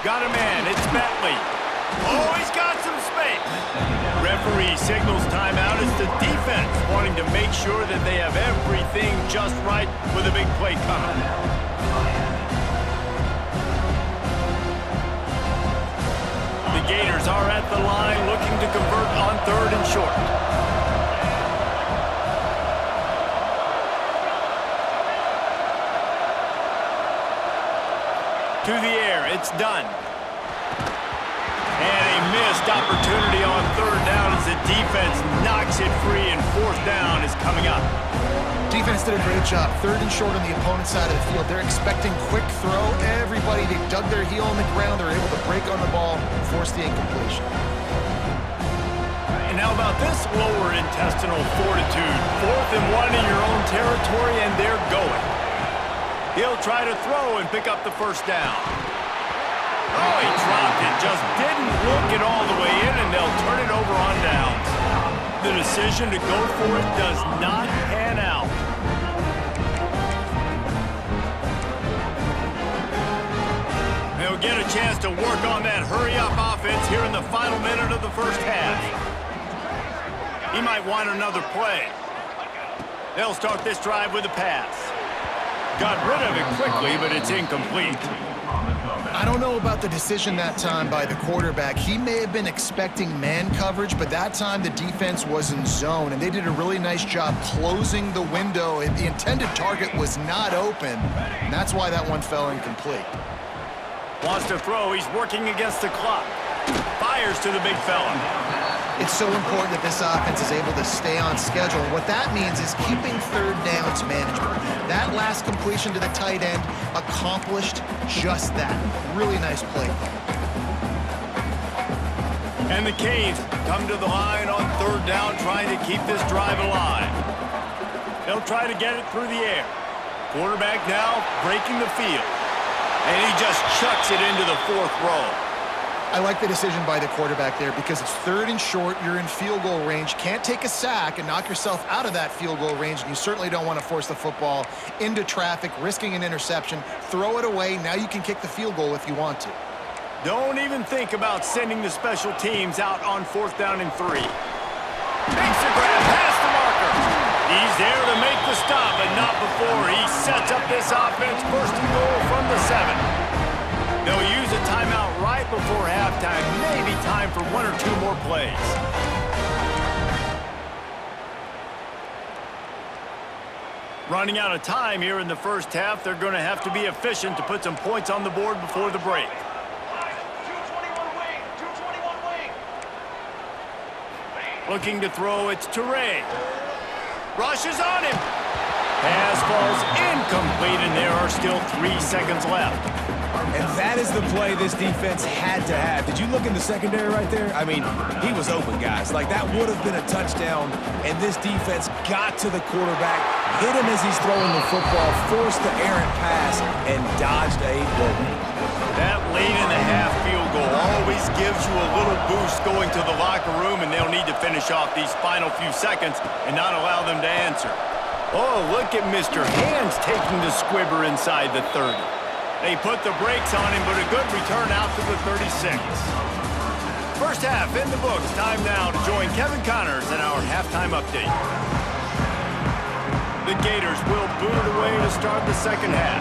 Got a man. It's Bentley. Oh, he's got some space. Referee signals timeout as the defense wanting to make sure that they have everything just right with a big play coming. The Gators are at the line looking to convert on 3rd and short. To the air, it's done. And a missed opportunity on 3rd down as the defense knocks it free, and 4th down is coming up. Defense did a great job. 3rd and short on the opponent's side of the field. They're expecting quick throw. Everybody, they dug their heel on the ground. They're able to break on the ball and force the incompletion. And how about this lower intestinal fortitude? 4th and 1 in your own territory, and they're going. He'll try to throw and pick up the 1st down. Oh, he dropped it. Just didn't look it all the way in, and they'll turn it over on downs. The decision to go for it does not pan out. They'll get a chance to work on that hurry-up offense here in the final minute of the 1st half. He might want another play. They'll start this drive with a pass. Got rid of it quickly, but it's incomplete. I don't know about the decision that time by the quarterback. He may have been expecting man coverage, but that time the defense was in zone, and they did a really nice job closing the window. The intended target was not open, and that's why that one fell incomplete. Wants to throw. He's working against the clock. Fires to the big fella. It's so important that this offense is able to stay on schedule. What that means is keeping 3rd downs manageable. That last completion to the tight end accomplished just that. Really nice play. And the Canes come to the line on 3rd down, trying to keep this drive alive. They'll try to get it through the air. Quarterback now breaking the field. And he just chucks it into the 4th row. I like the decision by the quarterback there because it's 3rd and short. You're in field goal range. Can't take a sack and knock yourself out of that field goal range. And you certainly don't want to force the football into traffic, risking an interception. Throw it away. Now you can kick the field goal if you want to. Don't even think about sending the special teams out on 4th down and 3. Makes the grab past the marker. He's there to make the stop, but not before he sets up this offense 1st and goal from the 7. They'll use a timeout right before halftime. Maybe time for 1 or 2 more plays. Running out of time here in the 1st half. They're going to have to be efficient to put some points on the board before the break. 221 wing. 221 wing. Looking to throw, it's Toure. Rushes on him. Pass falls incomplete, and there are still 3 seconds left. And that is the play this defense had to have. Did you look in the secondary right there? I mean, he was open, guys. Like, that would have been a touchdown, and this defense got to the quarterback, hit him as he's throwing the football, forced the errant pass, and dodged a bullet. That late in the half field goal always gives you a little boost going to the locker room, and they'll need to finish off these final few seconds and not allow them to answer. Oh, look at Mr. Hands taking the squibber inside the 30. They put the brakes on him, but a good return out to the 36. 1st half in the books. Time now to join Kevin Connors in our halftime update. The Gators will boot it away to start the 2nd half.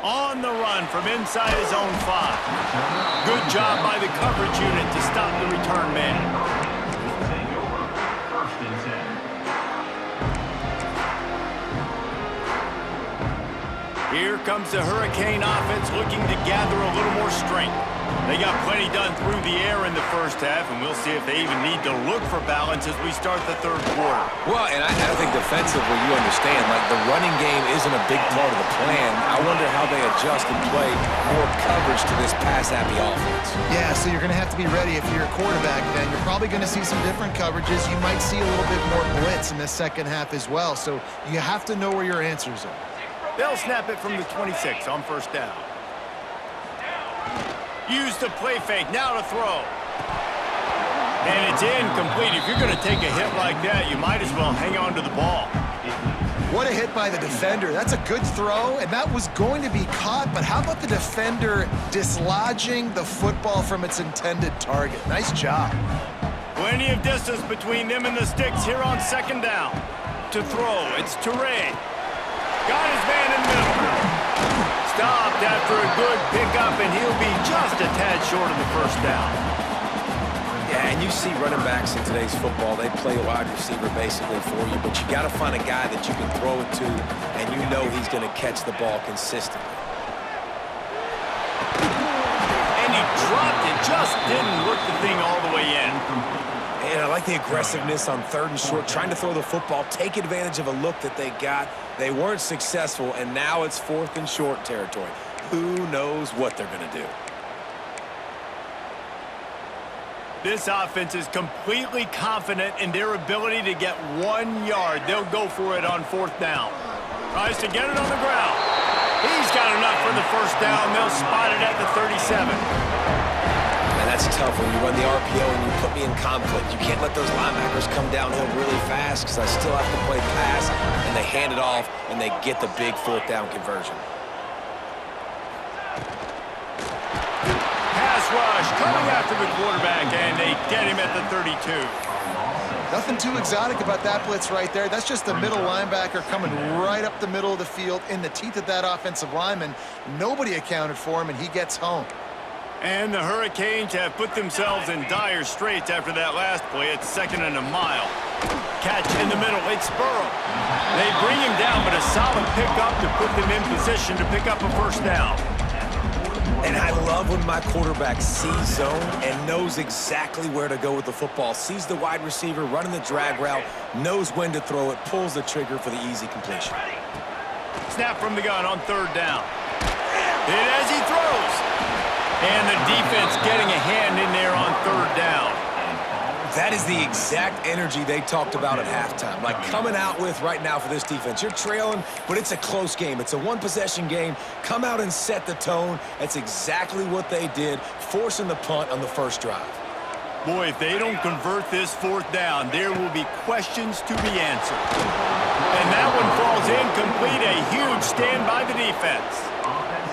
On the run from inside his own 5. Good job by the coverage unit to stop the return man. Here comes the Hurricane offense looking to gather a little more strength. They got plenty done through the air in the 1st half, and we'll see if they even need to look for balance as we start the 3rd quarter. Well, and I think defensively, you understand, like, the running game isn't a big part of the plan. I wonder how they adjust and play more coverage to this pass-happy offense. Yeah, so you're going to have to be ready if you're a quarterback then. You're probably going to see some different coverages. You might see a little bit more blitz in the 2nd half as well, so you have to know where your answers are. They'll snap it from the 26 on 1st down. Use the play fake, now to throw. And it's incomplete. If you're going to take a hit like that, you might as well hang on to the ball. What a hit by the defender. That's a good throw, and that was going to be caught, but how about the defender dislodging the football from its intended target? Nice job. Plenty of distance between them and the sticks here on second down. To throw, it's Toure. Got his man in the middle. Stopped after a good pickup, and he'll be just a tad short of the first down. Yeah, and you see running backs in today's football, they play wide receiver basically for you, but you got to find a guy that you can throw it to, and you know he's going to catch the ball consistently. And he dropped it, just didn't work the thing all the way in. And I like the aggressiveness on 3rd and short, trying to throw the football, take advantage of a look that they got. They weren't successful, and now it's 4th and short territory. Who knows what they're going to do? This offense is completely confident in their ability to get 1 yard. They'll go for it on 4th down. Tries to get it on the ground. He's got enough for the first down. They'll spot it at the 37. And that's tough when you run the RPO and you put me in conflict. You can't let those linebackers come downhill really fast because I still have to play pass, and they hand it off, and they get the big 4th down conversion. Pass rush coming after the quarterback, and they get him at the 32. Nothing too exotic about that blitz right there. That's just the middle linebacker coming right up the middle of the field in the teeth of that offensive lineman. Nobody accounted for him, and he gets home. And the Hurricanes have put themselves in dire straits after that last play. It's 2nd and a mile. Catch in the middle. It's Burrow. They bring him down, but a solid pickup to put them in position to pick up a first down. And I love when my quarterback sees zone and knows exactly where to go with the football. Sees the wide receiver running the drag route, knows when to throw it, pulls the trigger for the easy completion. Snap from the gun on 3rd down. And as he throws. And the defense getting a hand in there on 3rd down. That is the exact energy they talked about at halftime. Like coming out with right now for this defense. You're trailing, but it's a close game. It's a one-possession game. Come out and set the tone. That's exactly what they did, forcing the punt on the first drive. Boy, if they don't convert this 4th down, there will be questions to be answered. And that one falls incomplete. A huge stand by the defense.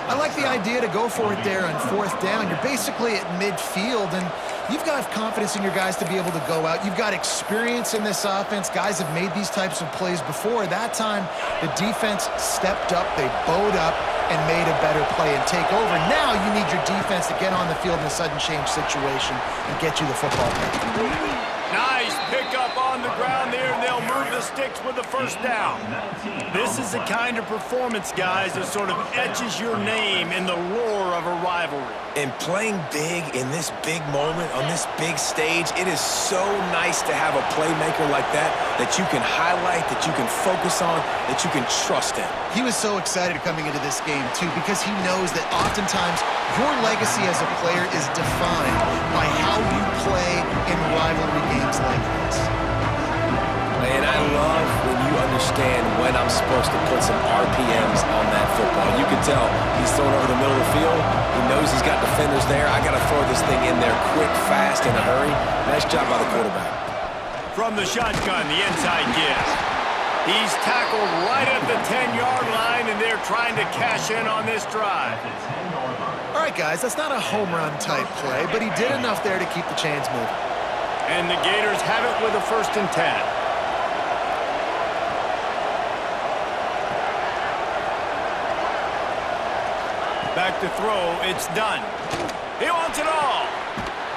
I like the idea to go for it there on 4th down. You're basically at midfield, and you've got confidence in your guys to be able to go out. You've got experience in this offense. Guys have made these types of plays before. That time, the defense stepped up, they bowed up, and made a better play and take over. Now you need your defense to get on the field in a sudden change situation and get you the football back. Nice pickup on the ground there, and they'll move the sticks with the first down. This is the kind of performance, guys, that sort of etches your name in the roar of a rivalry. And playing big in this big moment, on this big stage, it is so nice to have a playmaker like that you can highlight, that you can focus on, that you can trust in. He was so excited coming into this game, too, because he knows that oftentimes your legacy as a player is defined by how you play in rivalry games like this. And I love when you understand when I'm supposed to put some RPMs on that football. You can tell he's throwing over the middle of the field. He knows he's got defenders there. I got to throw this thing in there quick, fast, in a hurry. Nice job by the quarterback. From the shotgun, the inside give. He's tackled right at the 10-yard line, and they're trying to cash in on this drive. All right, guys, that's not a home run type play, but he did enough there to keep the chains moving. And the Gators have it with a 1st and 10. Back to throw, it's done. He wants it all.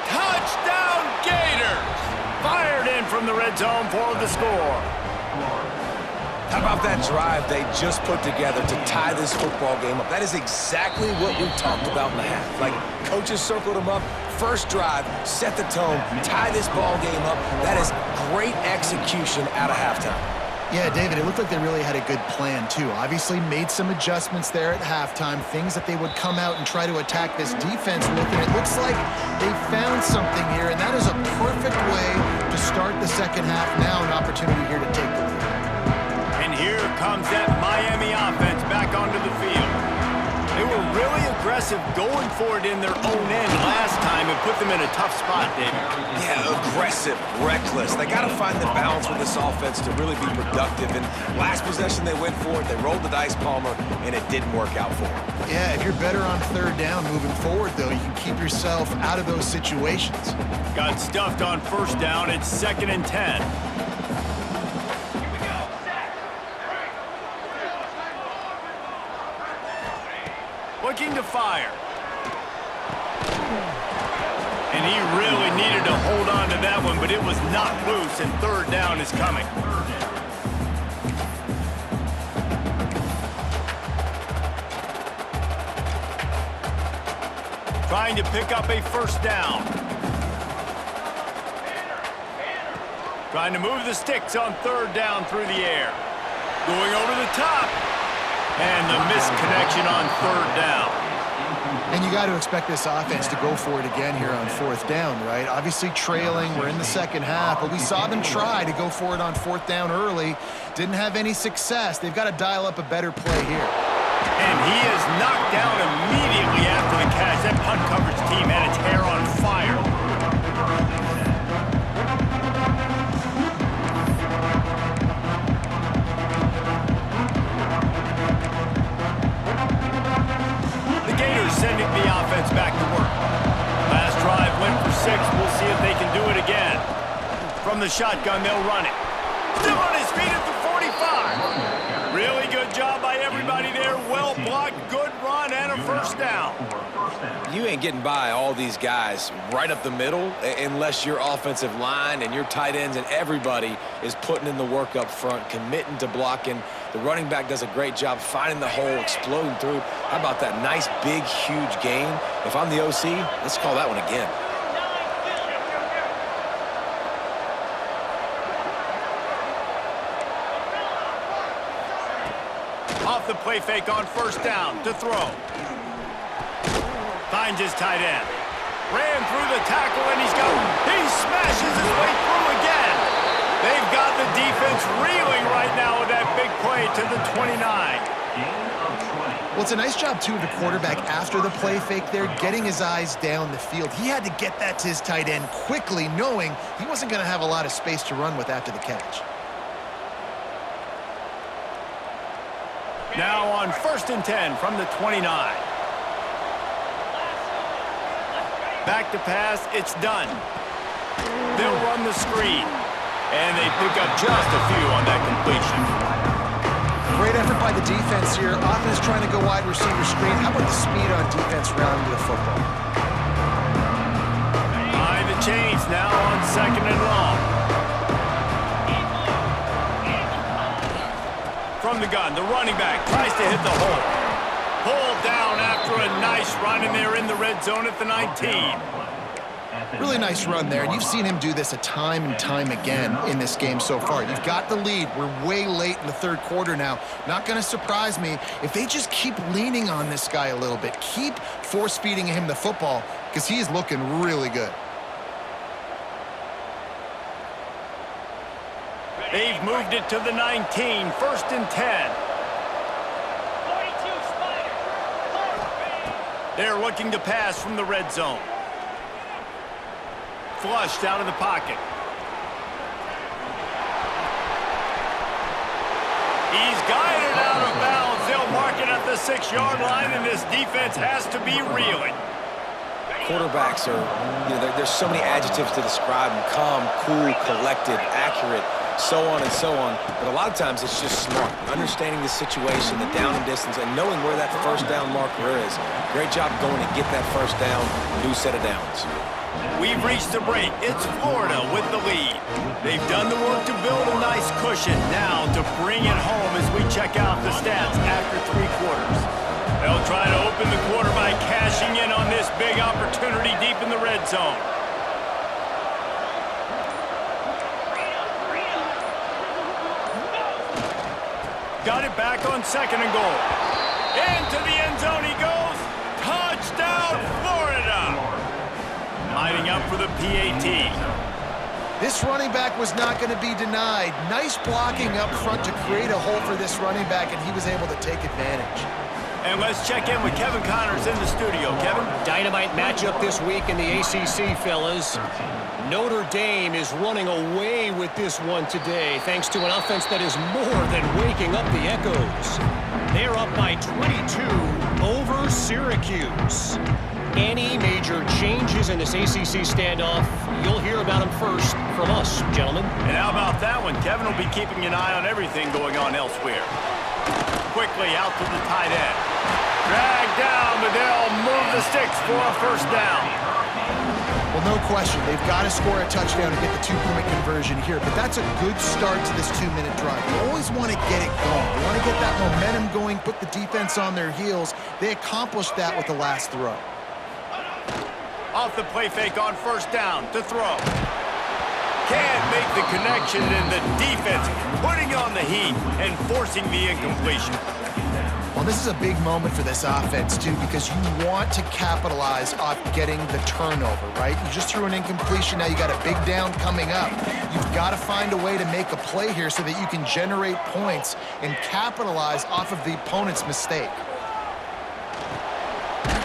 Touchdown, Gators! Fired in from the red zone for the score. How about that drive they just put together to tie this football game up? That is exactly what we talked about in the half. Like, coaches circled them up. First drive, set the tone, tie this ball game up. That is great execution out of halftime. Yeah, David, it looked like they really had a good plan, too. Obviously made some adjustments there at halftime, things that they would come out and try to attack this defense with, and it looks like they found something here, and that is a perfect way to start the second half. Now an opportunity here to take the lead. And here comes that Miami offense back onto the field. They were really aggressive aggressive, going for it in their own end last time and put them in a tough spot, David. Yeah, aggressive, reckless. They got to find the balance with this offense to really be productive. And last possession they went for it, they rolled the dice, Palmer, and it didn't work out for them. Yeah, if you're better on third down moving forward, though, you can keep yourself out of those situations. Got stuffed on first down. It's 2nd and 10. Looking to fire. And he really needed to hold on to that one, but it was not loose, and third down is coming. Trying to pick up a first down. Trying to move the sticks on third down through the air. Going over the top. And the misconnection on third down. And you got to expect this offense to go for it again here on fourth down, right? Obviously trailing, we're in the second half, but we saw them try to go for it on fourth down early. Didn't have any success. They've got to dial up a better play here. And he is knocked down immediately after the catch. That punt coverage team had its hair on fire. Sending the offense back to work. Last drive went for 6. We'll see if they can do it again. From the shotgun, they'll run it. Still on his feet at the 45. Really good job by everybody there. Well blocked, good run, and a first down. You ain't getting by all these guys right up the middle unless your offensive line and your tight ends and everybody is putting in the work up front, committing to blocking. The running back does a great job finding the hole, exploding through. How about that nice, big, huge gain? If I'm the OC, let's call that one again. Off the play fake on first down to throw. Finds his tight end. Ran through the tackle and he smashes his way through again. They've got the defense reeling right now with that big play to the 29. Well, it's a nice job, too, of the quarterback after the play fake there, getting his eyes down the field. He had to get that to his tight end quickly, knowing he wasn't going to have a lot of space to run with after the catch. Now on 1st and 10 from the 29. Back to pass, it's done. They'll run the screen. And they pick up just a few on that completion. Great effort by the defense here. Offense trying to go wide receiver screen. How about the speed on defense rallying to the football? Behind the chains now on 2nd and long. From the gun, the running back tries to hit the hole. Pulled down after a nice run, and they're in the red zone at the 19. Really nice run there, and you've seen him do this a time and time again in this game so far. You've got the lead. We're way late in the third quarter now. Not going to surprise me if they just keep leaning on this guy a little bit. Keep force-feeding him the football because he is looking really good. They've moved it to the 19, 1st and 10. They're looking to pass from the red zone. Flushed out of the pocket. He's guided out of bounds. They'll mark it at the 6-yard line, and this defense has to be reeling. Quarterbacks are, there's so many adjectives to describe them. Calm, cool, collected, accurate, so on and so on. But a lot of times it's just smart. Understanding the situation, the down and distance, and knowing where that first down marker is. Great job going to get that first down, new set of downs. We've reached the break. It's Florida with the lead. They've done the work to build a nice cushion. Now to bring it home as we check out the stats after 3 quarters. They'll try to open the quarter by cashing in on this big opportunity deep in the red zone. Got it back on 2nd and goal. Into the end zone he goes. Touchdown, Florida! Lining up for the PAT. This running back was not going to be denied. Nice blocking up front to create a hole for this running back, and he was able to take advantage. And let's check in with Kevin Connors in the studio. Kevin? Dynamite matchup this week in the ACC, fellas. Notre Dame is running away with this one today, thanks to an offense that is more than waking up the echoes. They're up by 22 over Syracuse. Any major changes in this ACC standoff, you'll hear about them first from us, gentlemen. And how about that one? Kevin will be keeping an eye on everything going on elsewhere. Quickly out to the tight end. Drag down, but they'll move the sticks for a first down. Well, no question. They've got to score a touchdown to get the two-point conversion here, but that's a good start to this 2-minute drive. You always want to get it going. You want to get that momentum going, put the defense on their heels. They accomplished that with the last throw. Off the play fake on first down to throw. Can't make the connection, and the defense putting on the heat and forcing the incompletion. Well, this is a big moment for this offense, too, because you want to capitalize off getting the turnover, right? You just threw an incompletion. Now you got a big down coming up. You've got to find a way to make a play here so that you can generate points and capitalize off of the opponent's mistake.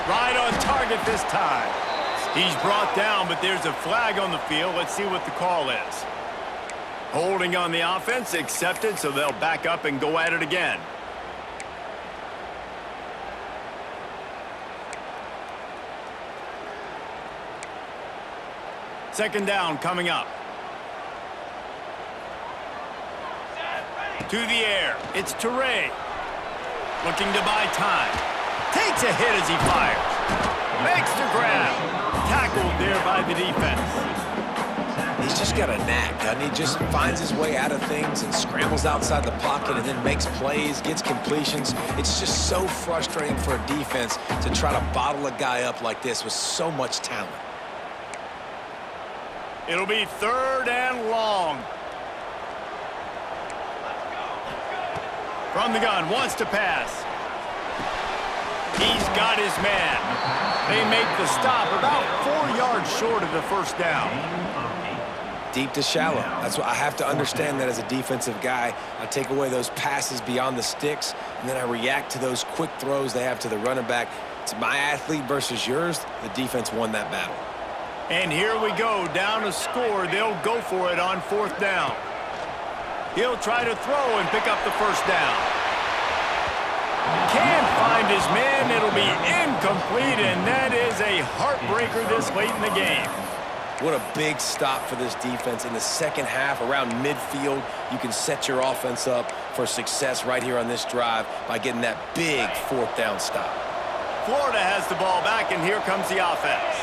Right on target this time. He's brought down, but there's a flag on the field. Let's see what the call is. Holding on the offense, accepted, so they'll back up and go at it again. Second down coming up. To the air. It's Toure. Looking to buy time. Takes a hit as he fires. Makes the grab. Tackled there by the defense. He's just got a knack, doesn't he? Just finds his way out of things and scrambles outside the pocket and then makes plays, gets completions. It's just so frustrating for a defense to try to bottle a guy up like this with so much talent. It'll be third and long. From the gun, wants to pass. He's got his man. They make the stop about 4 yards short of the first down. Deep to shallow. That's what I have to understand that as a defensive guy. I take away those passes beyond the sticks, and then I react to those quick throws they have to the running back. It's my athlete versus yours. The defense won that battle. And here we go, down a score. They'll go for it on fourth down. He'll try to throw and pick up the first down. Can't find his man. It'll be incomplete, and that is a heartbreaker this late in the game. What a big stop for this defense. In the second half, around midfield, you can set your offense up for success right here on this drive by getting that big fourth down stop. Florida has the ball back, and here comes the offense.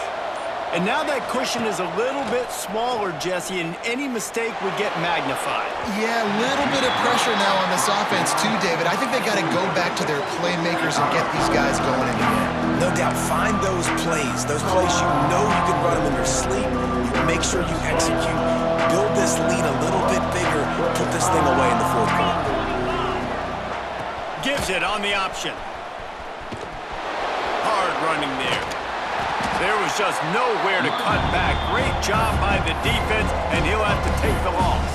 And now that cushion is a little bit smaller, Jesse, and any mistake would get magnified. Yeah, a little bit of pressure now on this offense too, David. I think they got to go back to their playmakers and get these guys going in the game. No doubt, find those plays you know you can run them in your sleep. Make sure you execute. Build this lead a little bit bigger. Put this thing away in the fourth quarter. Gives it on the option. Hard running there. There was just nowhere to cut back. Great job by the defense, and he'll have to take the loss.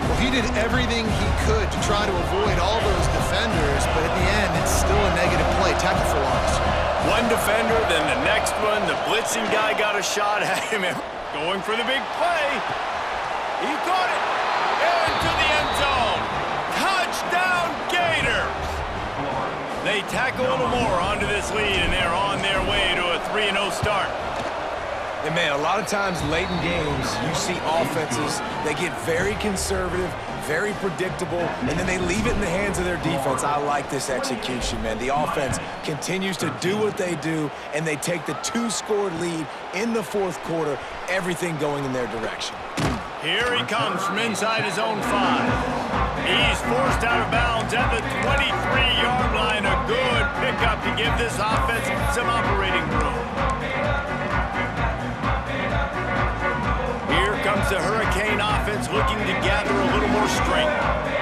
Well, he did everything he could to try to avoid all those defenders, but at the end, it's still a negative play. Tackle for loss. One defender, then the next one. The blitzing guy got a shot at him. Going for the big play. He caught it. Into the end zone. Touchdown, Gators. They tack a little more onto this lead, and they're on their way to a 3-0 start. And man, a lot of times late in games, you see offenses, they get very conservative, very predictable, and then they leave it in the hands of their defense. I like this execution, man. The offense continues to do what they do, and they take the 2-score lead in the fourth quarter, everything going in their direction. Here he comes from inside his own 5. He's forced out of bounds at the 23-yard line. A good pickup to give this offense some operating room. Here comes the Hurricane offense looking to gather a little more strength.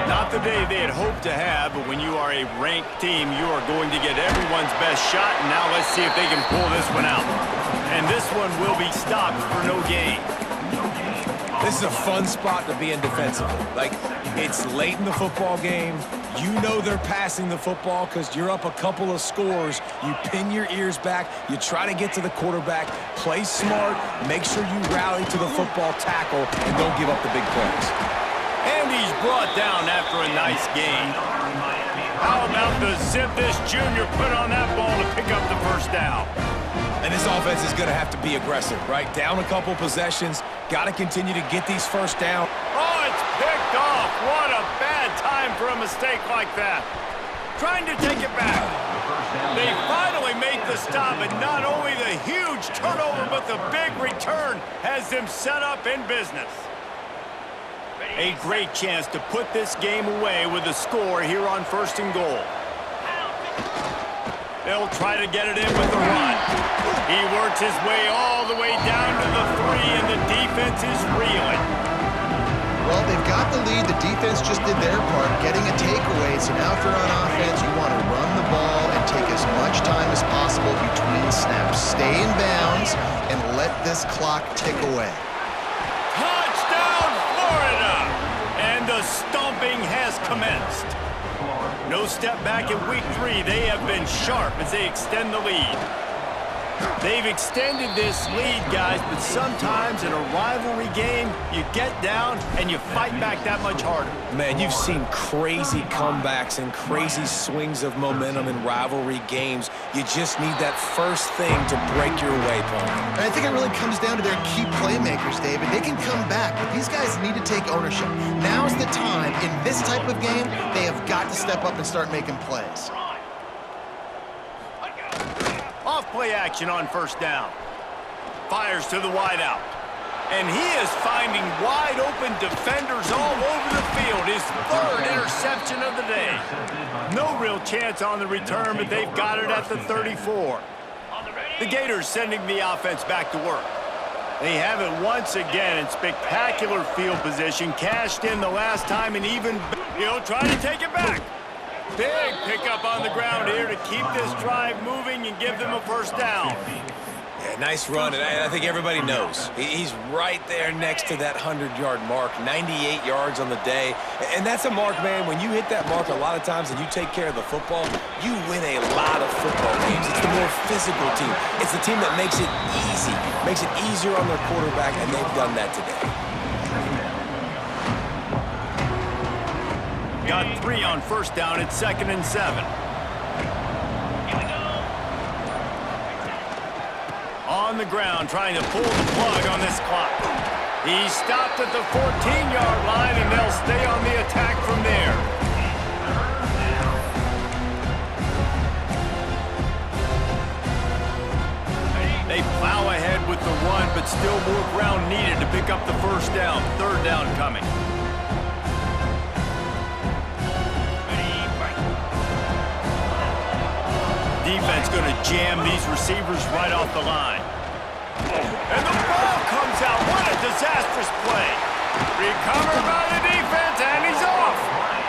Not the day they had hoped to have, but when you are a ranked team, you are going to get everyone's best shot. And now let's see if they can pull this one out. And this one will be stopped for no gain. This is a fun spot to be in defensively. Like, it's late in the football game. You know they're passing the football because you're up a couple of scores. You pin your ears back. You try to get to the quarterback. Play smart. Make sure you rally to the football tackle and don't give up the big plays. And he's brought down after a nice gain. How about the zip this junior put on that ball to pick up the first down? And this offense is going to have to be aggressive, right? Down a couple possessions. Got to continue to get these first down. Oh, it's picked off. What a bad time for a mistake like that. Trying to take it back. They finally make the stop, and not only the huge turnover, but the big return has them set up in business. A great chance to put this game away with a score here on 1st and goal. They'll try to get it in with the run. He works his way all the way down to the 3, and the defense is reeling. Well, they've got the lead. The defense just did their part, getting a takeaway. So now if you're on offense, you want to run the ball and take as much time as possible between snaps. Stay in bounds and let this clock tick away. Touchdown, Florida! And the stomping has commenced. No step back in week 3. They have been sharp as they extend the lead. They've extended this lead, guys, but sometimes in a rivalry game, you get down and you fight back that much harder. Man, you've seen crazy comebacks and crazy swings of momentum in rivalry games. You just need that first thing to break your way, Paul. And I think it really comes down to their key playmakers, David. They can come back, but these guys need to take ownership. Now's the time. In this type of game, they have got to step up and start making plays. Off play action on 1st down. Fires to the wideout. And he is finding wide open defenders all over the field. His 3rd interception of the day. No real chance on the return, but they've got it at the 34. The Gators sending the offense back to work. They have it once again in spectacular field position. Cashed in the last time, and even he'll try to take it back. Big pickup on the ground here to keep this drive moving and give them a 1st down. Yeah, nice run, and I think everybody knows. He's right there next to that 100-yard mark, 98 yards on the day. And that's a mark, man. When you hit that mark a lot of times and you take care of the football, you win a lot of football games. It's the more physical team. It's the team that makes it easy, makes it easier on their quarterback, and they've done that today. Got 3 on 1st down at 2nd and 7. On the ground, trying to pull the plug on this clock. He stopped at the 14-yard line, and they'll stay on the attack from there. They plow ahead with the run, but still more ground needed to pick up the 1st down. 3rd down coming. Defense going to jam these receivers right off the line. And the ball comes out. What a disastrous play. Recovered by the defense, and he's off.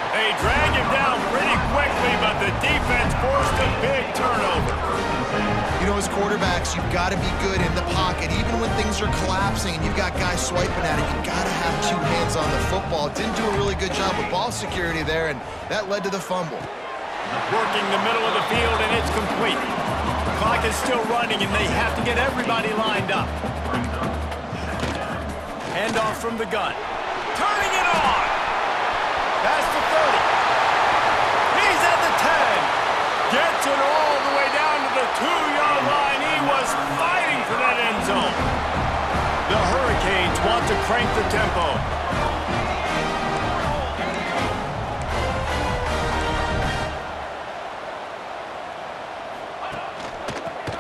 They drag him down pretty quickly, but the defense forced a big turnover. You know, as quarterbacks, you've got to be good in the pocket. Even when things are collapsing and you've got guys swiping at it, you've got to have 2 hands on the football. Didn't do a really good job with ball security there, and that led to the fumble. Working the middle of the field, and it's complete. The clock is still running, and they have to get everybody lined up. Handoff from the gun. Turning it on. Past the 30. He's at the 10. Gets it all the way down to the 2-yard line. He was fighting for that end zone. The Hurricanes want to crank the tempo.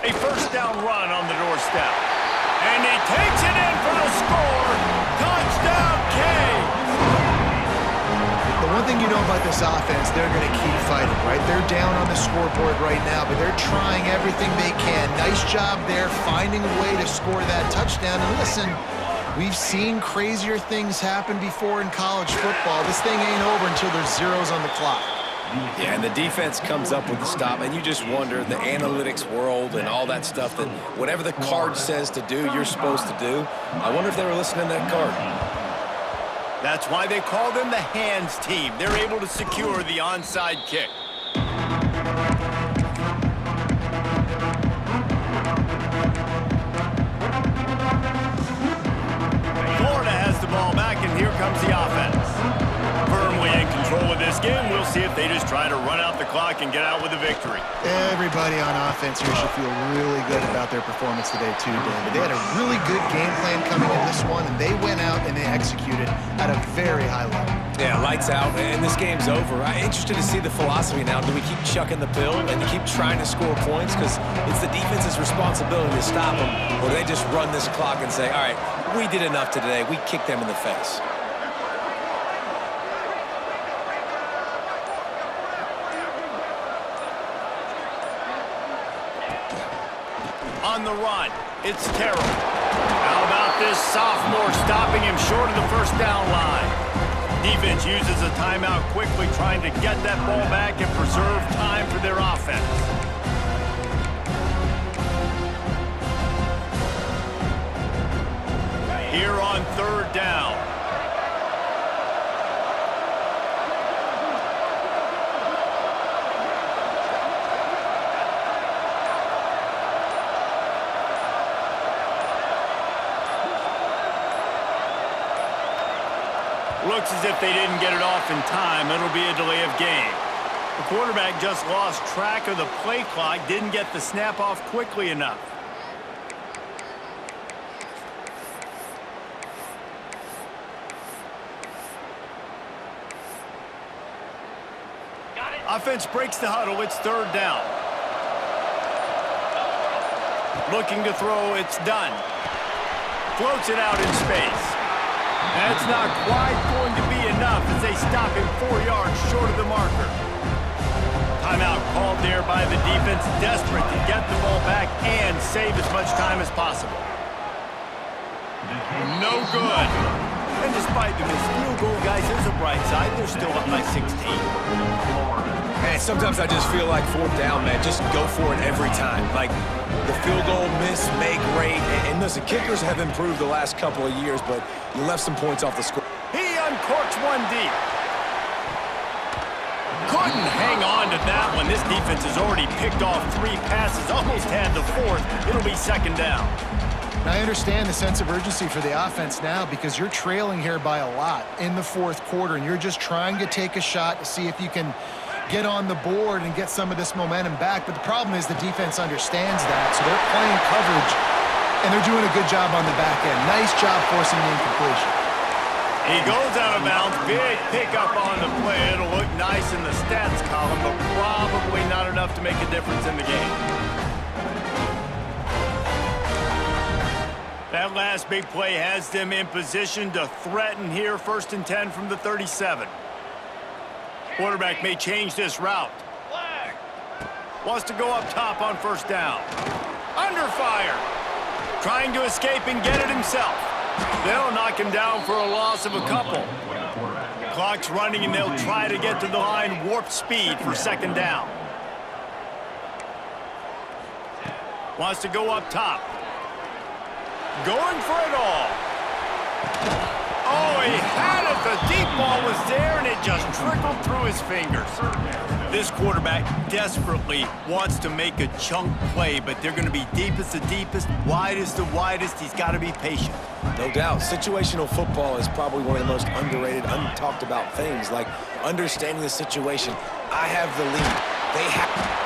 A 1st down run on the doorstep. And he takes it in for the score. Touchdown, Canes! The one thing you know about this offense, they're going to keep fighting, right? They're down on the scoreboard right now, but they're trying everything they can. Nice job there, finding a way to score that touchdown. And listen, we've seen crazier things happen before in college football. This thing ain't over until there's zeros on the clock. Yeah, and the defense comes up with the stop, and you just wonder, the analytics world and all that stuff, that whatever the card says to do, you're supposed to do. I wonder if they were listening to that card. That's why they call them the hands team. They're able to secure the onside kick. Florida has the ball back, and here comes the offense. Firmly in control of this game. We'll see if they just try to run out the clock and get out with a victory. Everybody on offense here should feel really good about their performance today, too, David. They had a really good game plan coming in this one, and they went out and they executed at a very high level. Yeah, lights out, and this game's over. I'm interested to see the philosophy now. Do we keep chucking the pill and keep trying to score points because it's the defense's responsibility to stop them, or do they just run this clock and say, all right, we did enough today. We kicked them in the face. On the run, it's Terrell. How about this sophomore stopping him short of the first down line? Defense uses a timeout quickly, trying to get that ball back and preserve time for their offense. Here on third down. Looks as if they didn't get it off in time. It'll be a delay of game. The quarterback just lost track of the play clock, didn't get the snap off quickly enough. Got it. Offense breaks the huddle. It's third down. Looking to throw. It's done. Floats it out in space. That's not quite going to be enough as they stop him 4 yards short of the marker. Timeout called there by the defense, desperate to get the ball back and save as much time as possible. No good. And despite the missed field goal, guys, there's a bright side. They're still up by 16. Man, sometimes I just feel like fourth down, man. Just go for it every time. Like the field goal miss, make rate. And listen, kickers have improved the last couple of years, but you left some points off the score. He uncorks one deep. Couldn't hang on to that one. This defense has already picked off 3 passes, almost had the 4th. It'll be second down. And I understand the sense of urgency for the offense now because you're trailing here by a lot in the fourth quarter, and you're just trying to take a shot to see if you can get on the board and get some of this momentum back. But the problem is the defense understands that, so they're playing coverage, and they're doing a good job on the back end. Nice job forcing the incompletion. He goes out of bounds. Big pickup on the play. It'll look nice in the stats column, but probably not enough to make a difference in the game. That last big play has them in position to threaten here. 1st and 10 from the 37. Quarterback may change this route. Flag. Wants to go up top on first down. Under fire. Trying to escape and get it himself. They'll knock him down for a loss of a couple. Clock's running, and they'll try to get to the line warp speed for second down. Wants to go up top. Going for it all. Oh, he had it. The deep ball was there, and it just trickled through his fingers. This quarterback desperately wants to make a chunk play, but they're going to be deepest the deepest, widest the widest. He's got to be patient. No doubt. Situational football is probably one of the most underrated, untalked about things, like understanding the situation. I have the lead. They have...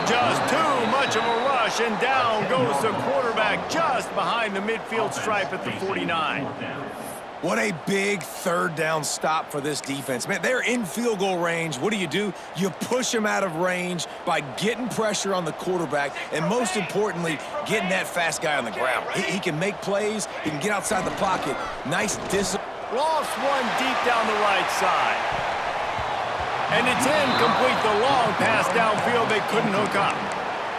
Just too much of a rush, and down goes the quarterback just behind the midfield stripe at the 49. What a big third down stop for this defense. Man, they're in field goal range. What do? You push them out of range by getting pressure on the quarterback and, most importantly, getting that fast guy on the ground. He can make plays. He can get outside the pocket. Nice discipline. Lost one deep down the right side. And it's incomplete. The long pass downfield they couldn't hook up.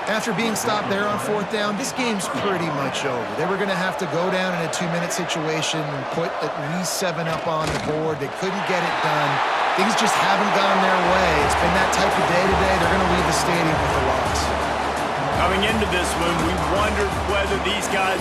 After being stopped there on fourth down, this game's pretty much over. They were going to have to go down in a 2-minute situation and put at least 7 up on the board. They couldn't get it done. Things just haven't gone their way. It's been that type of day today. They're going to leave the stadium with a loss. Coming into this one, we wondered whether these guys